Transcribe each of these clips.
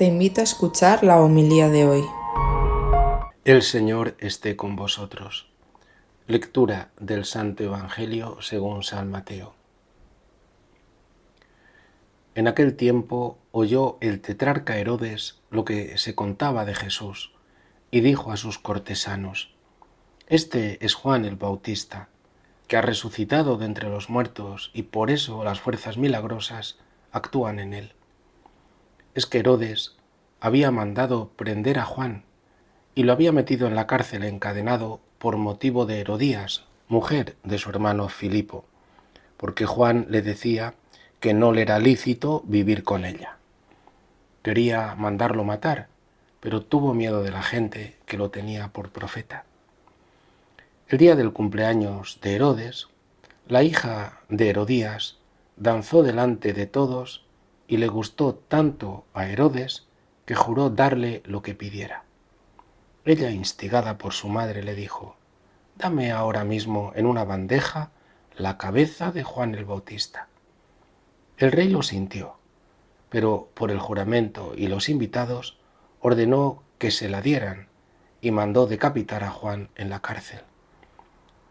invito a escuchar la homilía de hoy. El Señor esté con vosotros. Lectura del Santo Evangelio según San Mateo. En aquel tiempo oyó el tetrarca Herodes lo que se contaba de Jesús y dijo a sus cortesanos: Este es Juan el Bautista, que ha resucitado de entre los muertos y por eso las fuerzas milagrosas actúan en él. Es que Herodes había mandado prender a Juan y lo había metido en la cárcel encadenado por motivo de Herodías, mujer de su hermano Filipo, porque Juan le decía que no le era lícito vivir con ella. Quería mandarlo matar, pero tuvo miedo de la gente que lo tenía por profeta. El día del cumpleaños de Herodes, la hija de Herodías danzó delante de todos y le gustó tanto a Herodes que juró darle lo que pidiera. Ella, instigada por su madre, le dijo: «Dame ahora mismo en una bandeja la cabeza de Juan el Bautista». El rey lo sintió, pero por el juramento y los invitados ordenó que se la dieran y mandó decapitar a Juan en la cárcel.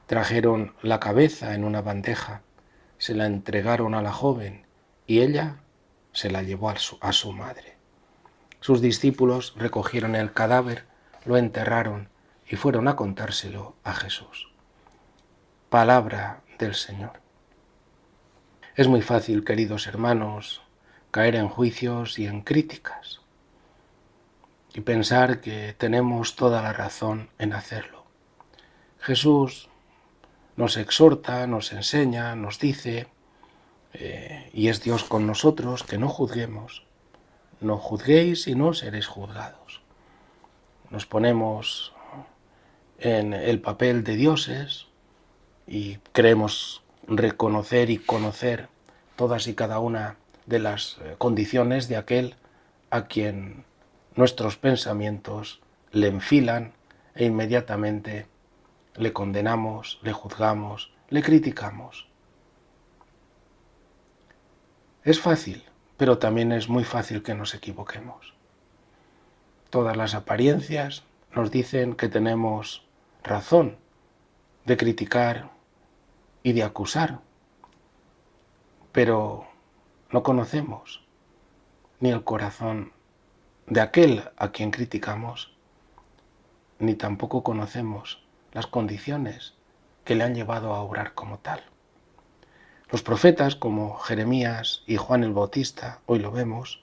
Trajeron la cabeza en una bandeja, se la entregaron a la joven y ella se la llevó a su madre. Sus discípulos recogieron el cadáver, lo enterraron y fueron a contárselo a Jesús. Palabra del Señor. Es muy fácil, queridos hermanos, caer en juicios y en críticas y pensar que tenemos toda la razón en hacerlo. Jesús nos exhorta, nos enseña, nos dice, y es Dios con nosotros, que no juzguemos. No juzguéis y no seréis juzgados. Nos ponemos en el papel de dioses y creemos reconocer y conocer todas y cada una de las condiciones de aquel a quien nuestros pensamientos le enfilan e inmediatamente le condenamos, le juzgamos, le criticamos. Es fácil, pero también es muy fácil que nos equivoquemos. Todas las apariencias nos dicen que tenemos razón de criticar y de acusar, pero no conocemos ni el corazón de aquel a quien criticamos, ni tampoco conocemos las condiciones que le han llevado a obrar como tal. Los profetas como Jeremías y Juan el Bautista, hoy lo vemos,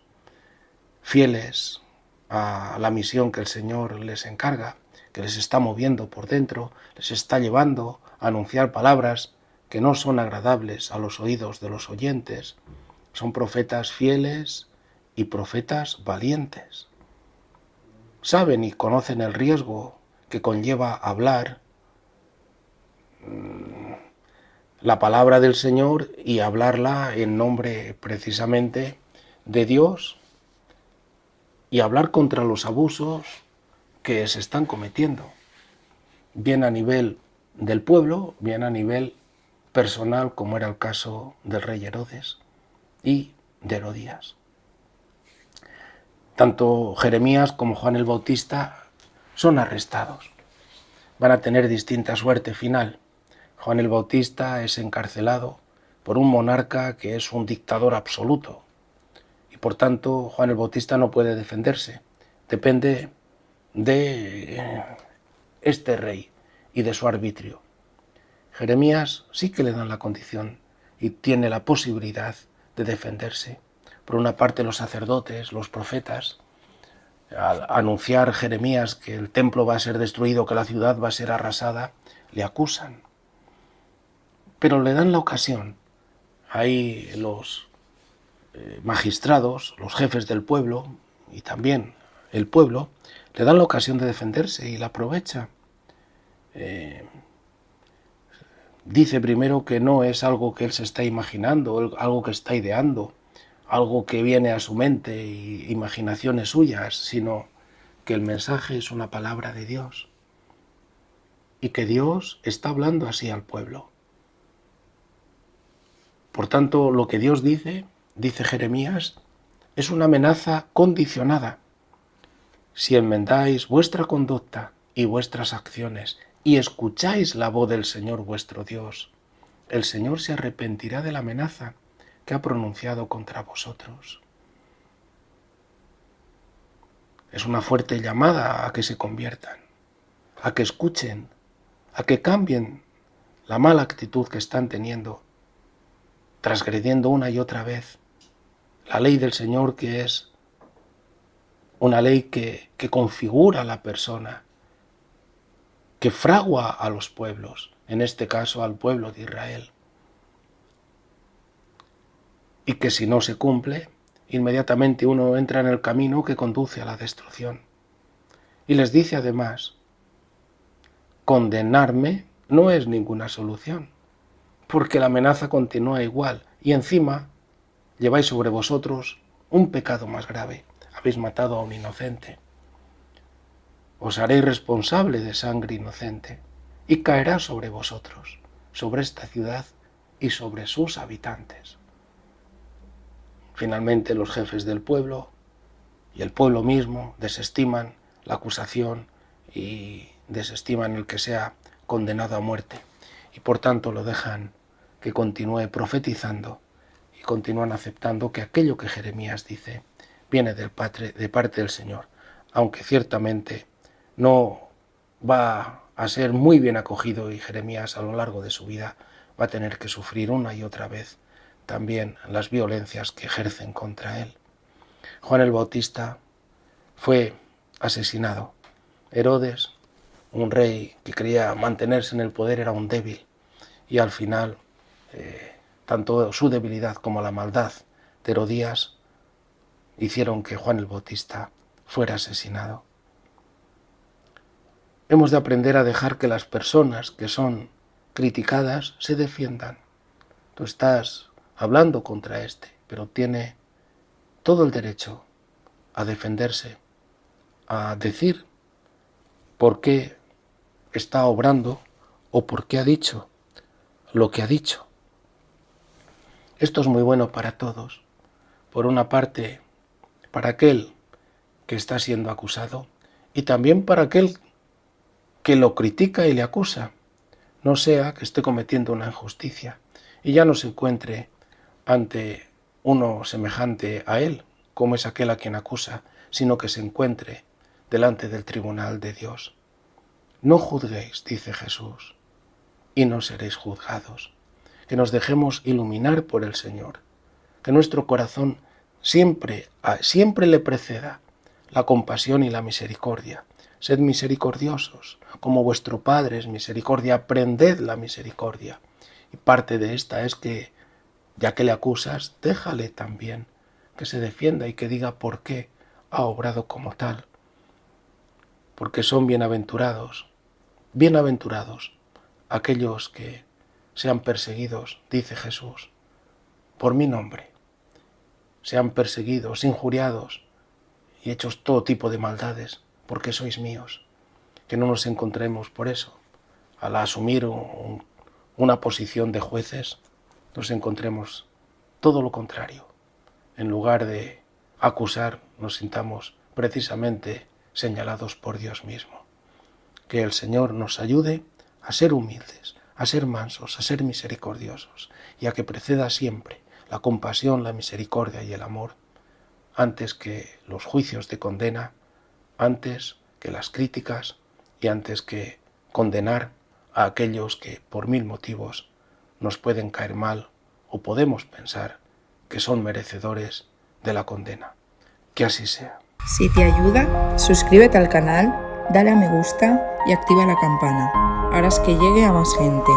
fieles a la misión que el Señor les encarga, que les está moviendo por dentro, les está llevando a anunciar palabras que no son agradables a los oídos de los oyentes. Son profetas fieles y profetas valientes. Saben y conocen el riesgo que conlleva hablar la palabra del Señor y hablarla en nombre precisamente de Dios y hablar contra los abusos que se están cometiendo, bien a nivel del pueblo, bien a nivel personal, como era el caso del rey Herodes y de Herodías. Tanto Jeremías como Juan el Bautista son arrestados. Van a tener distinta suerte final. Juan el Bautista es encarcelado por un monarca que es un dictador absoluto y por tanto Juan el Bautista no puede defenderse. Depende de este rey y de su arbitrio. Jeremías sí que le dan la condición y tiene la posibilidad de defenderse. Por una parte, los sacerdotes, los profetas, al anunciar Jeremías que el templo va a ser destruido, que la ciudad va a ser arrasada, le acusan. Pero le dan la ocasión. Ahí los magistrados, los jefes del pueblo y también el pueblo, le dan la ocasión de defenderse y la aprovecha. Dice primero que no es algo que él se está imaginando, algo que está ideando, algo que viene a su mente y imaginaciones suyas, sino que el mensaje es una palabra de Dios y que Dios está hablando así al pueblo. Por tanto, lo que Dios dice, dice Jeremías, es una amenaza condicionada. si enmendáis vuestra conducta y vuestras acciones y escucháis la voz del Señor vuestro Dios, el Señor se arrepentirá de la amenaza que ha pronunciado contra vosotros. Es una fuerte llamada a que se conviertan, a que escuchen, a que cambien la mala actitud que están teniendo, transgrediendo una y otra vez la ley del Señor, que es una ley que configura a la persona, que fragua a los pueblos, en este caso al pueblo de Israel, y que si no se cumple, inmediatamente uno entra en el camino que conduce a la destrucción. Y les dice además, condenarme no es ninguna solución, porque la amenaza continúa igual, y encima lleváis sobre vosotros un pecado más grave. Habéis matado a un inocente. Os haréis responsable de sangre inocente, y caerá sobre vosotros, sobre esta ciudad y sobre sus habitantes. Finalmente los jefes del pueblo y el pueblo mismo desestiman la acusación y desestiman el que sea condenado a muerte, y por tanto lo dejan que continúe profetizando y continúan aceptando que aquello que Jeremías dice viene de parte del Señor, aunque ciertamente no va a ser muy bien acogido, y Jeremías a lo largo de su vida va a tener que sufrir una y otra vez también las violencias que ejercen contra él. Juan el Bautista fue asesinado. Herodes, un rey que quería mantenerse en el poder, era un débil, y al final tanto su debilidad como la maldad de Herodías hicieron que Juan el Bautista fuera asesinado. Hemos de aprender a dejar que las personas que son criticadas se defiendan. Tú estás hablando contra pero tiene todo el derecho a defenderse, a decir por qué está obrando o por qué ha dicho lo que ha dicho. Esto es muy bueno para todos. Por una parte, para aquel que está siendo acusado, y también para aquel que lo critica y le acusa, no sea que esté cometiendo una injusticia y ya no se encuentre ante uno semejante a él, como es aquel a quien acusa, sino que se encuentre delante del tribunal de Dios. No juzguéis, dice Jesús, y no seréis juzgados. Que nos dejemos iluminar por el Señor, que nuestro corazón siempre le preceda la compasión y la misericordia. Sed misericordiosos, como vuestro Padre es misericordia, aprended la misericordia. Y parte de esta es que, ya que le acusas, déjale también que se defienda y que diga por qué ha obrado como tal. Porque son bienaventurados aquellos que sean perseguidos, dice Jesús, por mi nombre, sean perseguidos, injuriados y hechos todo tipo de maldades, porque sois míos. Que no nos encontremos por eso, al asumir una posición de jueces, nos encontremos todo lo contrario. En lugar de acusar, nos sintamos precisamente señalados por Dios mismo. Que el Señor nos ayude a ser humildes, a ser mansos, a ser misericordiosos, y a que preceda siempre la compasión, la misericordia y el amor, antes que los juicios de condena, antes que las críticas y antes que condenar a aquellos que por mil motivos nos pueden caer mal o podemos pensar que son merecedores de la condena. Que así sea. Si te ayuda, suscríbete al canal, dale a me gusta y activa la campana. Harás que llegue a más gente.